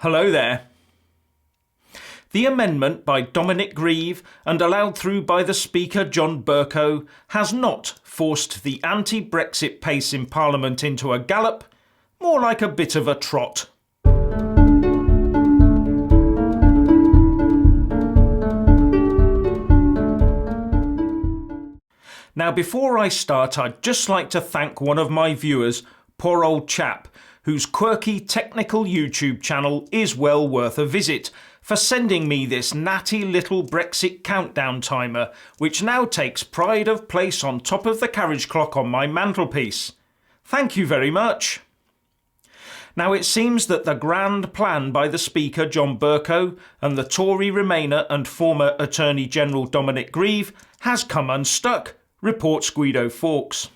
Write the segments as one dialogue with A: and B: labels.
A: Hello there. The amendment by Dominic Grieve and allowed through by the Speaker John Bercow has not forced the anti-Brexit pace in Parliament into a gallop, more like a bit of a trot. Now, before I start, I'd just like to thank one of my viewers, poor old chap, whose quirky technical YouTube channel is well worth a visit, for sending me this natty little Brexit countdown timer, which now takes pride of place on top of the carriage clock on my mantelpiece. Thank you very much. Now, it seems that the grand plan by the Speaker John Bercow and the Tory Remainer and former Attorney General Dominic Grieve has come unstuck, reports Guido Fawkes.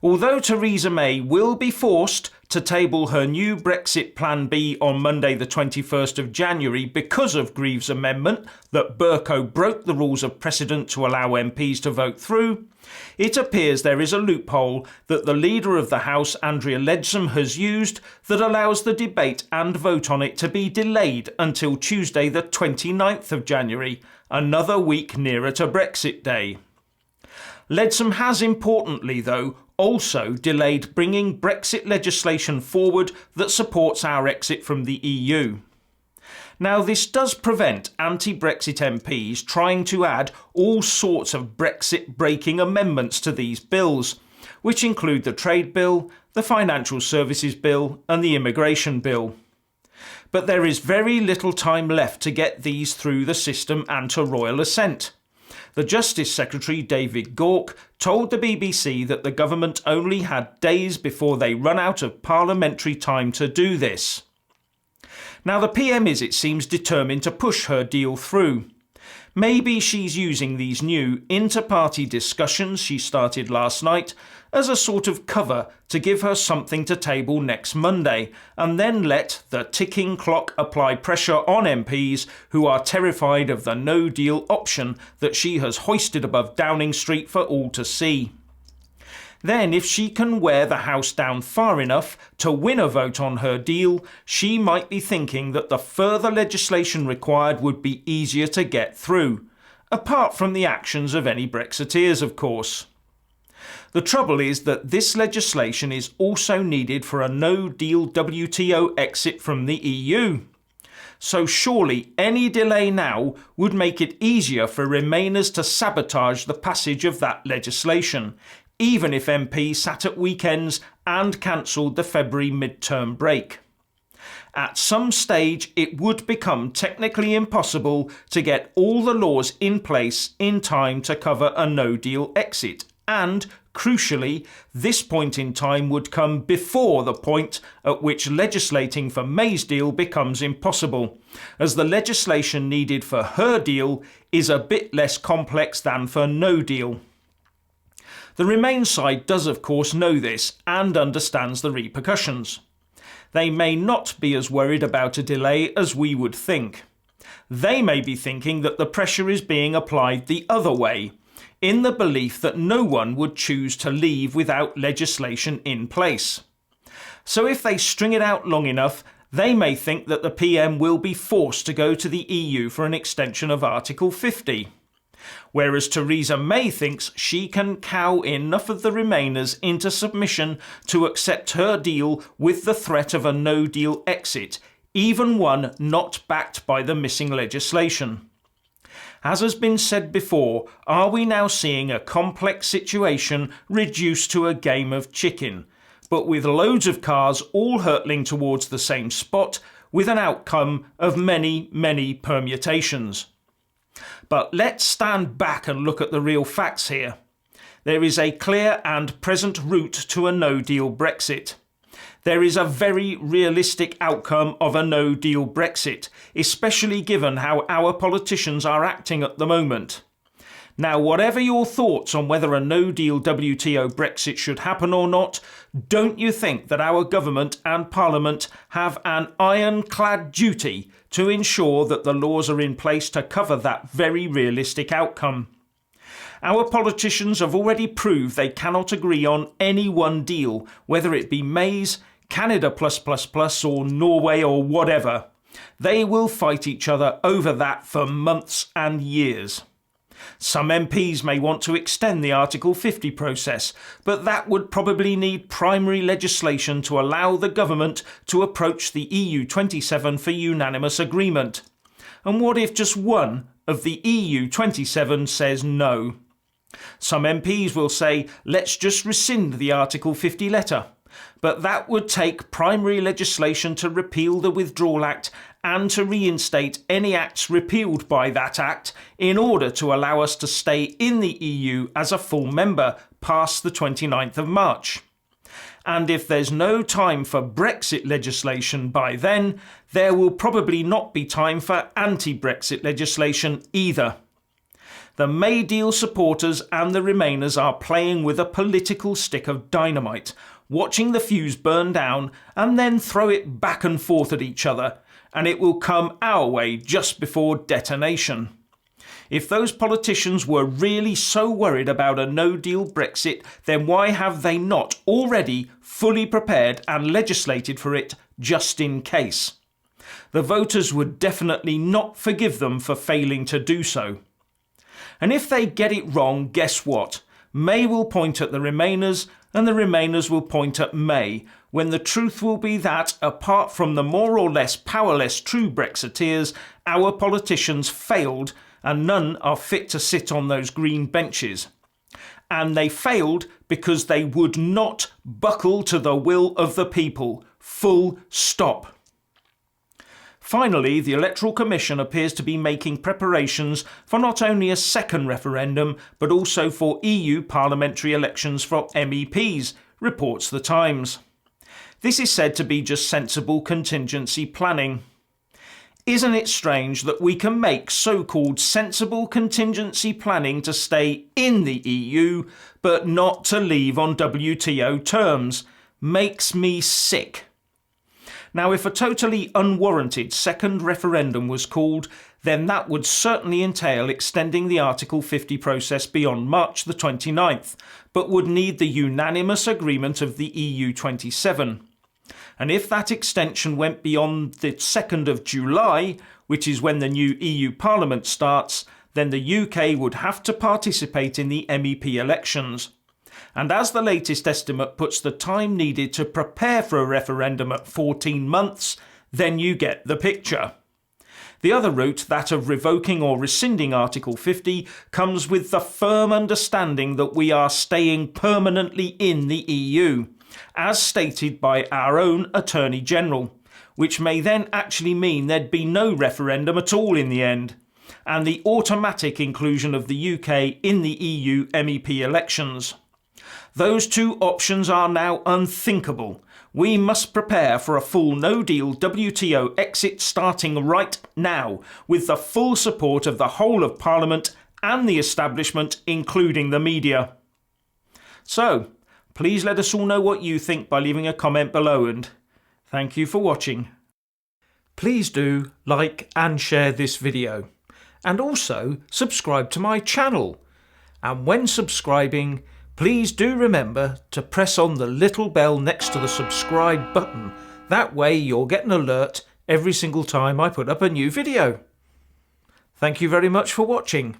A: Although Theresa May will be forced to table her new Brexit Plan B on Monday the 21st of January because of Grieve's amendment that Bercow broke the rules of precedent to allow MPs to vote through, it appears there is a loophole that the Leader of the House, Andrea Leadsom, has used that allows the debate and vote on it to be delayed until Tuesday the 29th of January, another week nearer to Brexit Day. Leadsom has importantly, though, also delayed bringing Brexit legislation forward that supports our exit from the EU. Now, this does prevent anti-Brexit MPs trying to add all sorts of Brexit-breaking amendments to these bills, which include the Trade Bill, the Financial Services Bill and the Immigration Bill. But there is very little time left to get these through the system and to royal assent. The Justice Secretary, David Gauke, told the BBC that the government only had days before they run out of parliamentary time to do this. Now, the PM is, it seems, determined to push her deal through. Maybe she's using these new inter-party discussions she started last night as a sort of cover to give her something to table next Monday, and then let the ticking clock apply pressure on MPs who are terrified of the no-deal option that she has hoisted above Downing Street for all to see. Then, if she can wear the House down far enough to win a vote on her deal, she might be thinking that the further legislation required would be easier to get through, apart from the actions of any Brexiteers, of course. The trouble is that this legislation is also needed for a no-deal WTO exit from the EU. So surely any delay now would make it easier for Remainers to sabotage the passage of that legislation, even if MPs sat at weekends and cancelled the February midterm break. At some stage, it would become technically impossible to get all the laws in place in time to cover a no-deal exit, and, crucially, this point in time would come before the point at which legislating for May's deal becomes impossible, as the legislation needed for her deal is a bit less complex than for no deal. The Remain side does, of course, know this and understands the repercussions. They may not be as worried about a delay as we would think. They may be thinking that the pressure is being applied the other way, in the belief that no one would choose to leave without legislation in place. So if they string it out long enough, they may think that the PM will be forced to go to the EU for an extension of Article 50. Whereas Theresa May thinks she can cow enough of the Remainers into submission to accept her deal with the threat of a no-deal exit, even one not backed by the missing legislation. As has been said before, are we now seeing a complex situation reduced to a game of chicken, but with loads of cars all hurtling towards the same spot, with an outcome of many, many permutations? But let's stand back and look at the real facts here. There is a clear and present route to a no-deal Brexit. There is a very realistic outcome of a no-deal Brexit, especially given how our politicians are acting at the moment. Now, whatever your thoughts on whether a no-deal WTO Brexit should happen or not, don't you think that our government and Parliament have an ironclad duty to ensure that the laws are in place to cover that very realistic outcome? Our politicians have already proved they cannot agree on any one deal, whether it be May's, Canada or Norway or whatever. They will fight each other over that for months and years. Some MPs may want to extend the Article 50 process, but that would probably need primary legislation to allow the government to approach the EU 27 for unanimous agreement. And what if just one of the EU 27 says no? Some MPs will say, let's just rescind the Article 50 letter. But that would take primary legislation to repeal the Withdrawal Act and to reinstate any acts repealed by that act in order to allow us to stay in the EU as a full member past the 29th of March. And if there's no time for Brexit legislation by then, there will probably not be time for anti-Brexit legislation either. The May deal supporters and the Remainers are playing with a political stick of dynamite, watching the fuse burn down and then throw it back and forth at each other, and it will come our way just before detonation. If those politicians were really so worried about a no-deal Brexit, then why have they not already fully prepared and legislated for it just in case? The voters would definitely not forgive them for failing to do so. And if they get it wrong, guess what? May will point at the Remainers and the Remainers will point at May, when the truth will be that, apart from the more or less powerless true Brexiteers, our politicians failed and none are fit to sit on those green benches. And they failed because they would not buckle to the will of the people. Full stop. Finally, the Electoral Commission appears to be making preparations for not only a second referendum, but also for EU parliamentary elections for MEPs, reports The Times. This is said to be just sensible contingency planning. Isn't it strange that we can make so-called sensible contingency planning to stay in the EU, but not to leave on WTO terms? Makes me sick. Now, if a totally unwarranted second referendum was called, then that would certainly entail extending the Article 50 process beyond March the 29th, but would need the unanimous agreement of the EU 27. And if that extension went beyond the 2nd of July, which is when the new EU Parliament starts, then the UK would have to participate in the MEP elections. And as the latest estimate puts the time needed to prepare for a referendum at 14 months, then you get the picture. The other route, that of revoking or rescinding Article 50, comes with the firm understanding that we are staying permanently in the EU, as stated by our own Attorney General, which may then actually mean there'd be no referendum at all in the end, and the automatic inclusion of the UK in the EU MEP elections. Those two options are now unthinkable. We must prepare for a full no-deal WTO exit starting right now, with the full support of the whole of Parliament and the establishment, including the media. So, please let us all know what you think by leaving a comment below, and thank you for watching. Please do like and share this video, and also subscribe to my channel. And when subscribing, please do remember to press on the little bell next to the subscribe button. That way you'll get an alert every single time I put up a new video. Thank you very much for watching.